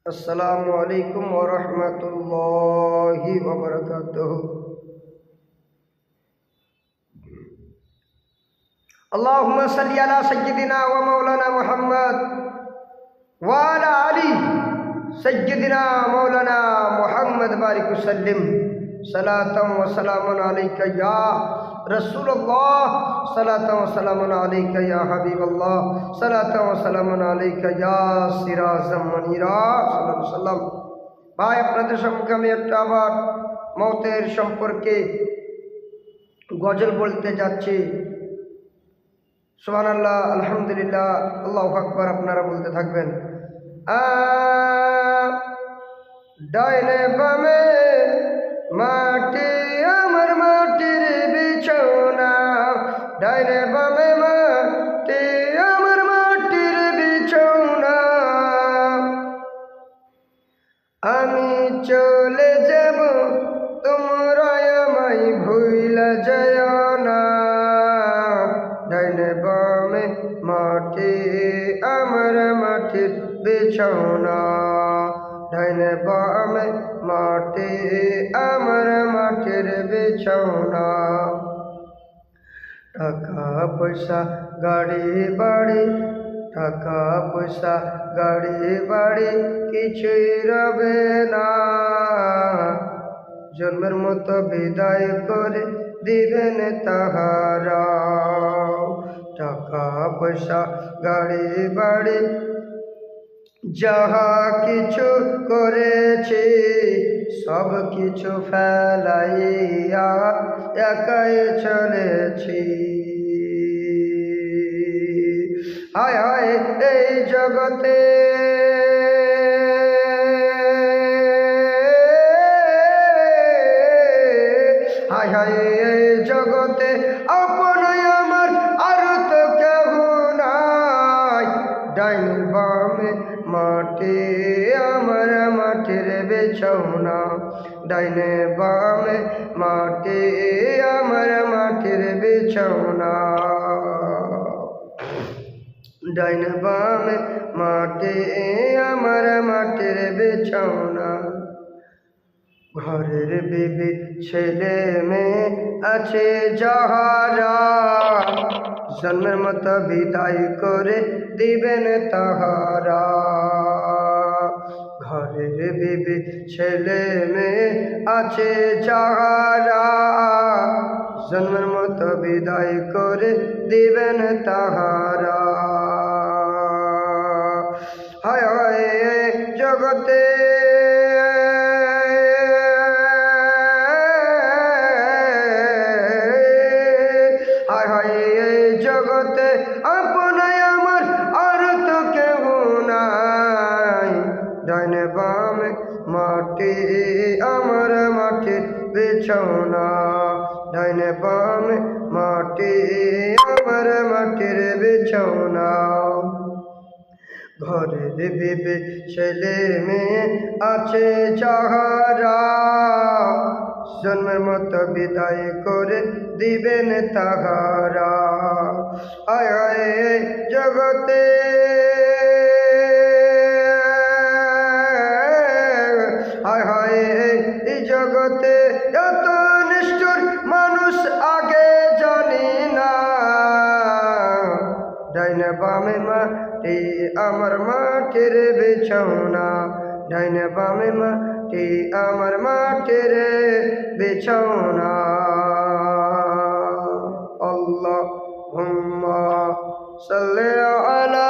अस्सलामु अलैकुम वरहमतुल्लाहि वबरकातुहु। अल्लाहुम्मा सल्लि अला सय्यिदिना व मौलाना मुहम्मद व अला अली सय्यिदिना मौलाना मुहम्मद बारिक वसल्लिम सलातम व सलामुन अलैका या रसूलल्लाह सलातम व सलामुन अलैका या हबीबल्लाह सलातम व सलामुन अलैका या सिराजम मुनीरा सल्लल्लाहु अलैहि वसल्लम। भाई আপনাদের সম্মুখে আমি একটা আবার মওতের সম্পর্কে গজল বলতে যাচ্ছি। সুবহানাল্লাহ, আলহামদুলিল্লাহ, আল্লাহু আকবার আপনারা বলতে থাকবেন। ডাইনে বামে মাটি আমার মাটির বিছানা, ডাইনে বামে মাটি আমার মাটির বিছানা, আমি চলে যাব তোমরা আমায় ভুইলা যাও না, ডাইনে বামে মাটি আমার মাটির বিছানা, ডাইনে বামে মাটি আমার মাটির বিছানা। টাকা পয়সা গাড়ি বাড়ি, টাকা পয়সা গাড়ি বাড়ি কিছুই রবে না, জন্মের মতো বিদায় করে দিবেন তাহারা। টাকা পয়সা গাড়ি বাড়ি যাহা কিছু করেছি সব কিছু ফেলাইয়া একাই চলেছি। হায় হায় এই জগতে হায় হায় এই জগতে আপন আমার আর তো কেহ নাই, ডাইনে বামে মাটি আমার মাটির বিছানা, ডাইনে বামে মাটি আমার মাটির বিছানা, ডাইনে বামে মাটি আমার মাটির বিছানা। ঘরের বিবি ছেলে মেয়ে আছে যাহারা, জন্মের মতো বিদায় করে দিবেন তাহারা। ঘরের বিবি ছেলে মেয়ে আছে যাহারা, জন্মের মতো বিদায় করে দিবেন তাহারা। হায় হায় জগতে হায় হায় জগতে আপনাই আমার আর তো কেহ নাই, ডাইনে বামে মাটি আমার মাটির বিছানা, ডাইনে বামে মাটি আমার মাটির বিছানা। ঘরের বিবি ছেলে মেয়ে আছে যাহারা, জন্মের মতো বিদায় করে দিবেন তাহারা। হায় হায় জগতে হায় হায় এই জগতে এত নিষ্ঠুর মানুষ আগে জানি না, ডাইনে বামে মাটি আমার মাটির বিছানা, ডাইনে বামে মাটি আমার মাটির বিছানা। আল্লাহুম্মা সাল্লি আলা